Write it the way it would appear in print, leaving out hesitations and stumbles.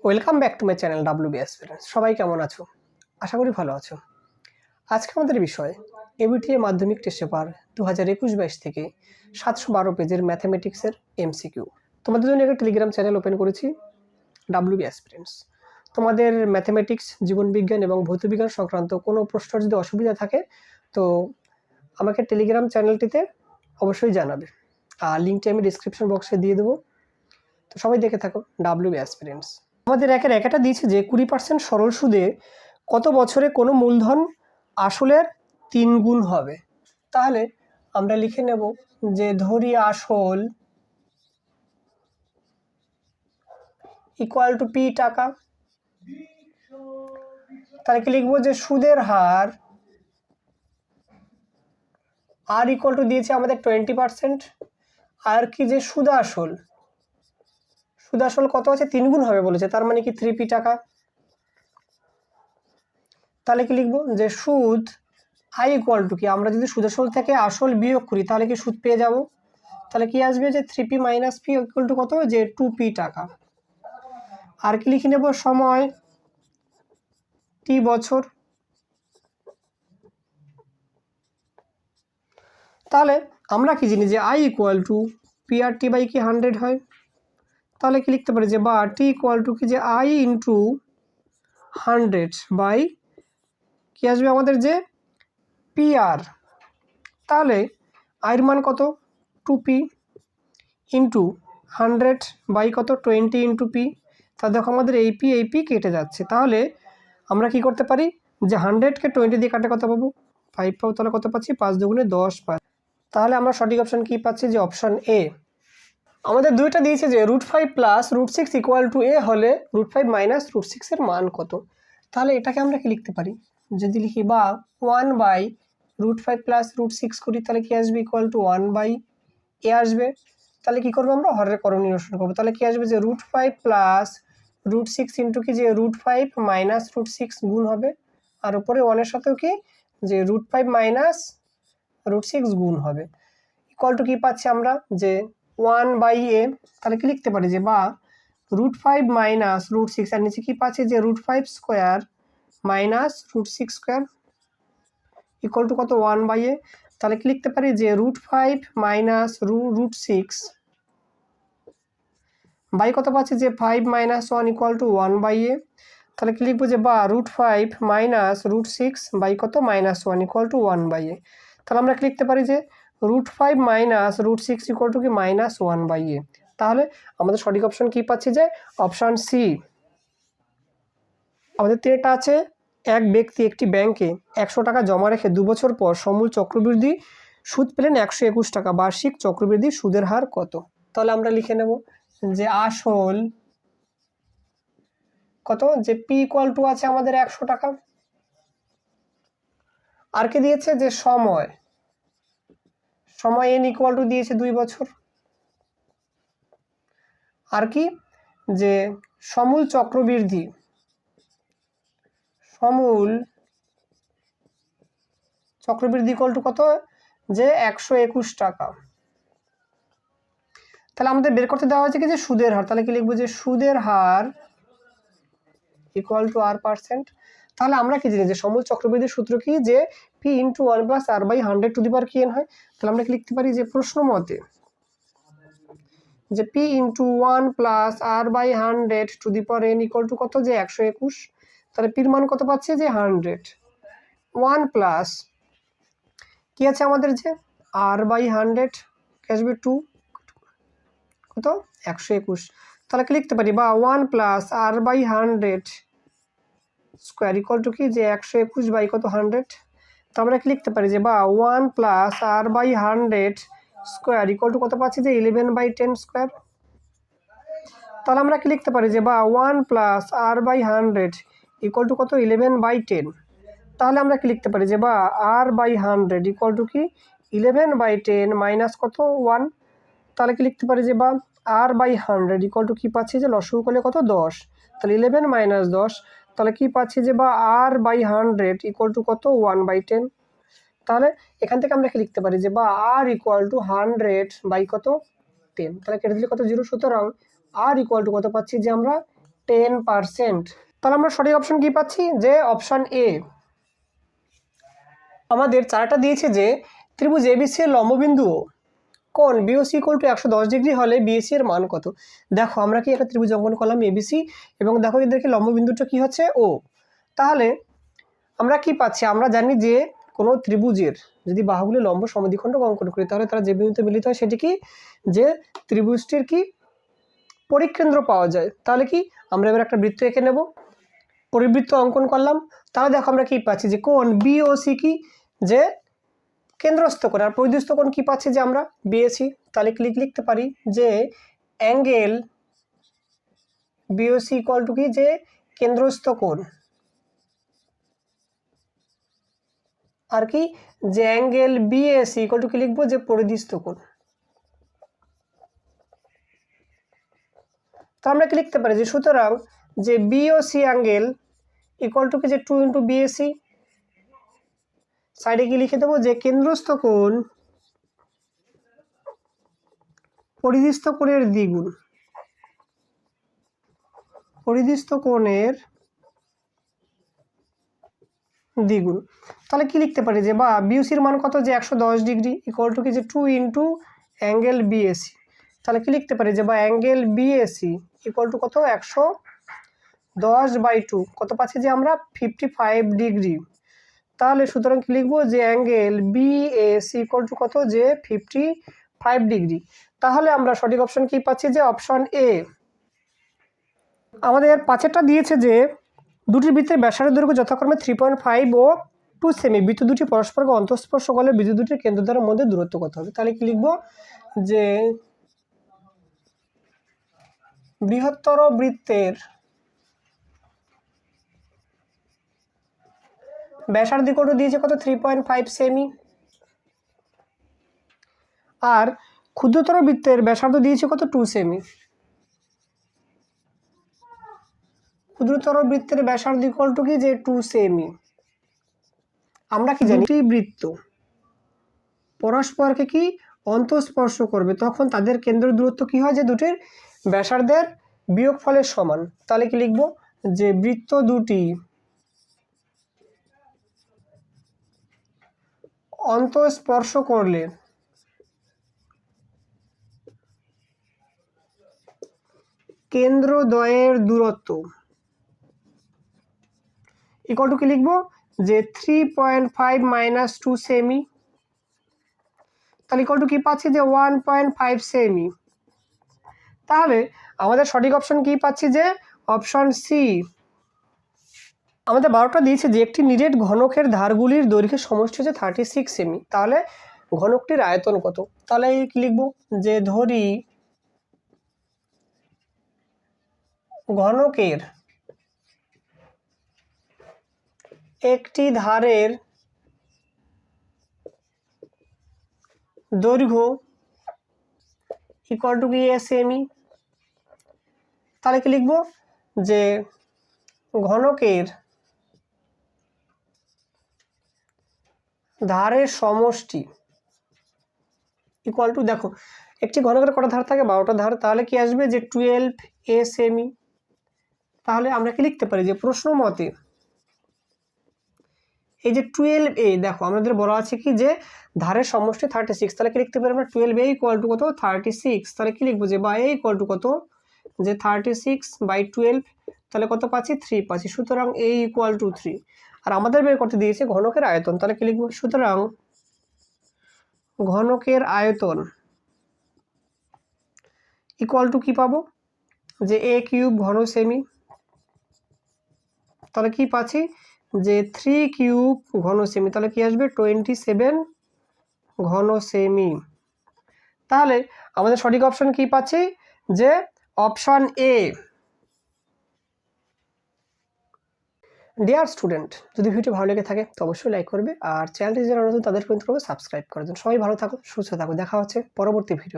Welcome back to my channel WB aspirants. সবাই কেমন আছো? আশা করি ভালো আছো। আজকে আমাদের বিষয় এবিটিএ মাধ্যমিক টেস্ট পেপার 2021-22 থেকে 712 পেজের ম্যাথামেটিক্সের এমসিকিউ। তোমাদের জন্য একটা টেলিগ্রাম চ্যানেল ওপেন করেছি, ডাব্লিউবি অ্যাসপিরেন্টস। তোমাদের ম্যাথামেটিক্স, জীবনবিজ্ঞান এবং ভৌতবিজ্ঞান সংক্রান্ত কোনো প্রশ্নের যদি অসুবিধা থাকে তো আমাকে টেলিগ্রাম চ্যানেলটিতে অবশ্যই জানাবে, আর লিঙ্কটি আমি ডিসক্রিপশন বক্সে দিয়ে দেবো। তো সবাই দেখে থাকো ডাব্লিউবি অ্যাসপিরেন্টস। আমাদের একটা দিয়েছে যে 20% সরল সুদে কত বছরে কোনো মূলধন আসলের 3 গুণ হবে। তাহলে আমরা লিখে নেব যে ধরি আসল ইকুয়াল টু পি টাকা। তাহলে কি লিখবো যে সুদের হার আর ইকুয়াল টু দিয়েছে আমাদের 20%, আর কি যে সুদ আসল কত আছে 3 গুণ হবে বলেছে, তার মানে কি 3p টাকা। তাহলে কি লিখবো যে সুদ আই ইকুয়াল টু কি, আমরা যদি সুদ আসল থেকে আসল বিয়োগ করি তাহলে কি সুদ পেয়ে যাব। তাহলে কি আসবে যে 3p minus P equal to কত, যে 2p টাকা। আর কি লিখে নেব সময় টি বছর। তাহলে আমরা কি জানি যে I equal to P R T by কি 100 হয়। তাহলে কি লিখতে পারি যে বা টি ইকুয়াল টু কি যে আই ইন্টু 100 বাই কি আসবে আমাদের যে পি আর। তাহলে আইয়ের মান কত 2p ইন্টু 100 বাই কত 20 ইন্টু পি। তা দেখো আমাদের এই পি কেটে যাচ্ছে। তাহলে আমরা কি করতে পারি যে 100কে 20 দিয়ে কাটে কত পাবো 5 পাবো। তাহলে কত পাচ্ছি 5 দুগুণে 10 পাই। তাহলে আমরা সঠিক অপশন কি পাচ্ছি যে অপশন এ। আমাদের দুইটা দিয়েছে যে √5 প্লাস √6 ইকুয়াল টু এ হলে √5 মাইনাস √6 এর মান কত। তাহলে এটাকে আমরা কি লিখতে পারি, যদি লিখি বা 1 বাই √5 প্লাস √6 করি তাহলে কি আসবে ইকুয়াল টু 1 বাই এ আসবে। তাহলে কি করবো আমরা হরের করণ নিরসন করবো। তাহলে কি আসবে যে √5 প্লাস √6 ইন্টু কি যে √5 মাইনাস √6 গুণ হবে, আর উপরে 1-এর সাথেও কি যে √5 মাইনাস √6 গুণ হবে, ইকুয়াল টু কি পাচ্ছি আমরা যে 1 বাই এ। তাহলে কি লিখতে পারি যে বা √5 মাইনাস √6, আর নিচে কি পাচ্ছি যে √5 square minus √6 square equal to কত 1 বাই এ। তাহলে কি লিখতে পারি যে √5 মাইনাস √6 বাই কত পাচ্ছি যে 5 মাইনাস 1 ইকুয়াল টু 1 বাই এ। তাহলে কি লিখবো যে বা √5 মাইনাস √6 বাই কত মাইনাস 1 ইকুয়াল টু 1 বাই এ। তাহলে আমরা কি লিখতে পারি যে √5 মাইনাস √6 ইকুয়াল টু কি মাইনাস 1 বাই এ। তাহলে আমাদের সঠিক অপশন কি পাচ্ছি যে অপশন সি। আমাদের তিনটা আছে, এক ব্যক্তি একটি ব্যাংকে 100 টাকা জমা রেখে 2 বছর পর সমূল চক্রবৃদ্ধি সুদ পেলেন 121 টাকা, বার্ষিক চক্রবৃদ্ধি সুদের হার কত। তাহলে আমরা লিখে নেব যে আসল কত, যে পি ইকুয়াল টু আছে আমাদের 100 টাকা, আর কি দিয়েছে যে সময় এন ইকুয়াল টু দিয়েছে 2 বছর, আর কি যে সমূল চক্রবৃদ্ধি ইকুয়াল টু কত যে 121 টাকা। তাহলে আমাদের বের করতে দেওয়া হয়েছে কি যে সুদের হার। তাহলে কি লিখবো যে সুদের হার ইকুয়াল টু r%। তাহলে আমরা কি জানি যে সমূল চক্রবৃদ্ধির সূত্র কি যে P into 1 plus R by 100 to the power কি এন হয়। তাহলে আমরা কি লিখতে পারি যে প্রশ্ন মতে যে P into 1 plus R by 100 to the power N equal to কত যে 121। তাহলে পির মান কত পাচ্ছি যে 100, 1 প্লাস কি আছে আমাদের যে আর বাই 100 আসবে 2 কত 121। তাহলে কি লিখতে পারি বা 1 plus R by 100 square equal to কি যে 121 বাই কত 100। তো আমরা কি লিখতে পারি যে বা 1 plus R by 100 square equal to কত পাচ্ছি যে 11 বাই 10 স্কোয়ার। তাহলে আমরা কি লিখতে পারি যে বা 1 plus R by 100 equal to কত 11 বাই 10। তাহলে আমরা কি লিখতে পারি যে বা আর বাই 100 ইকুয়াল টু কি 11 বাই 10 মাইনাস কত 1। তাহলে কি লিখতে পারি যে বা আর বাই 100 ইকুয়াল টু কি পাচ্ছি যে লসাগু করলে কত 10। তাহলে 11 মাইনাস 10, তাহলে কি পাচ্ছি যে বা আর বাই 100 ইকুয়াল টু কত 1 বাই 10। তাহলে এখান থেকে আমরা কি লিখতে পারি যে বা আর ইকুয়াল টু 100 বাই কত 10। তাহলে কেটে দিলে কত 0, সুতরাং আর ইকুয়াল টু কত পাচ্ছি যে আমরা 10%। তাহলে আমরা সঠিক অপশন কি পাচ্ছি, যে অপশন এ। আমাদের চারটা দিয়েছে যে ত্রিভুজ এবিসি এর লম্ববিন্দু কোণ বিওসি ইকুয়াল টু 110 ডিগ্রি হলে বিএসি এর মান কত। দেখো আমরা কি একটা ত্রিভুজ অঙ্কন করলাম এবিসি, এবং দেখো এদেরকে লম্ববিন্দুটা কি হচ্ছে ও। তাহলে আমরা কি পাচ্ছি, আমরা জানি যে কোনো ত্রিভুজের যদি বাহুগুলি লম্ব সমদ্বিখণ্ডক অঙ্কন করি তাহলে তারা যে বিন্দুতে মিলিত হয় সেটি কি, যে ত্রিভুজটির কি পরিকেন্দ্র পাওয়া যায়। তাহলে কি আমরা এবার একটা বৃত্ত এঁকে নেব, পরিবৃত্ত অঙ্কন করলাম। তাহলে দেখো আমরা কি পাচ্ছি, যে কোণ বিওসি কি, যে কেন্দ্রস্থ কোণ, আর পরিধিস্থ কোণ কি পাচ্ছি, যে আমরা বিএসি। তাহলে কি লিখতে পারি, যে অ্যাঙ্গেল বিওসি ইকুয়াল টু কি, যে কেন্দ্রস্থ কোণ, আর কি, যে অ্যাঙ্গেল বিএসি ইকুয়াল টু কি লিখবো, যে পরিধিস্থ কোণ। তো আমরা কি লিখতে পারি, যে সুতরাং যে বিওসি অ্যাঙ্গেল ইকুয়াল টু কি, যে 2 ইন্টু বিএসি। সাইডে কি লিখে দেবো, যে কেন্দ্রস্থ কোণ পরিধিস্থ কোণের দ্বিগুণ, পরিধিস্থ কোণের দ্বিগুণ। তাহলে কি লিখতে পারি, যে বা বিওসির মান কত, যে 110 ডিগ্রি ইকুয়াল টু কি, যে 2 ইন্টু অ্যাঙ্গেল বিএসি। তাহলে কি লিখতে পারি, যে বা অ্যাঙ্গেল বিএসি ইকুয়াল টু কত, 110/2 কত পাচ্ছি, যে আমরা 55 ডিগ্রি। তাহলে সুতরাং কি লিখবো, যে অ্যাঙ্গেল বিএসি ইকুয়াল টু কত, যে 55 ডিগ্রি। তাহলে আমরা সঠিক অপশন কি পাচ্ছি, যে অপশন এ। আমাদের পাঁচেরটা দিয়েছে যে দুটি বৃত্তের ব্যাসার্ধ দৈর্ঘ্য যথাক্রমে 3.5 ও 2 সেমি, বৃত্ত দুটি পরস্পরকে অন্তঃস্পর্শ করলে বৃত্ত দুটির কেন্দ্রদ্বয়ের মধ্যে দূরত্ব কত হবে। তাহলে কি লিখবো, যে বৃহত্তর বৃত্তের ব্যাসার্ধ কত দিয়েছে, কত 3.5 সেমি, আর ক্ষুদ্রতর বৃত্তের ব্যাসার্ধ দিয়েছে কত, 2 সেমি। ক্ষুদ্রতর বৃত্তের ব্যাসার্ধ ইকুয়াল টু কি, যে 2 সেমি। আমরা কি জানি, দুটি বৃত্ত পরস্পরকে কি অন্তঃস্পর্শ করবে তখন তাদের কেন্দ্র দূরত্ব কি হয়, যে দুটির ব্যাসার্ধের বিয়োগফলের সমান। তাহলে কি লিখবো, যে বৃত্ত দুটি অন্তঃস্পর্শ করলে কেন্দ্রদ্বয়ের দূরত্ব ইকুয়াল টু কি লিখবো, যে 3.5 মাইনাস 2 সেমি। তাহলে ইকুয়াল টু কি পাচ্ছি, যে 1.5 সেমি। তাহলে আমাদের সঠিক অপশন কি পাচ্ছি, যে অপশন সি। আমাদের 12টা দিয়েছে যে একটি নিরেট ঘনকের ধারগুলির দৈর্ঘ্যের সমষ্টি হচ্ছে 36 সেমি। তাহলে ঘনকটির আয়তন কত। তাহলে কি লিখবো, যে ধরি ঘনকের একটি ধারের দৈর্ঘ্য ইকুয়াল টু কি, সেমি। তাহলে কি লিখবো, যে ঘনকের ধারের সমষ্টি ইকুয়াল টু, দেখো একটি ঘনকের কটা ধার থাকে, 12টা ধার। তাহলে কি আসবে, যে 12 সেমি। তাহলে আমরা কি লিখতে পারি, যে প্রশ্ন মতে এই যে 12 দেখো আমাদের বলা আছে কি, যে ধারের সমষ্টি 36। তাহলে কি লিখতে পারি আমরা, 12 ইকুয়াল টু কত, 36। তাহলে কি লিখবো, যে বা এ ইকুয়াল টু কত, যে 36/12। তাহলে কত পাচ্ছি, 3 পাচ্ছি। সুতরাং এ ইকুয়াল টু 3। আর আমাদের বের করতে দিয়েছে ঘনকের আয়তন। তাহলে কি লিখবো, সুতরাং ঘনকের আয়তন ইকুয়াল টু কি পাবো, যে a কিউব ঘন সেমি। তাহলে কি পাচ্ছি, যে 3 কিউব ঘন সেমি। তাহলে কি আসবে, 27 ঘন সেমি। তাহলে আমাদের সঠিক অপশন কি পাচ্ছি, যে অপশন এ। ডিয়ার স্টুডেন্ট, যদি ভিডিও ভালো লেগে থাকে তো অবশ্যই লাইক করবে, আর চ্যানেলটি যারা নতুন তাদের কিন্তু সাবস্ক্রাইব করার জন্য। সবাই ভালো থাকো, সুস্থ থাকো, দেখা হচ্ছে পরবর্তী ভিডিও।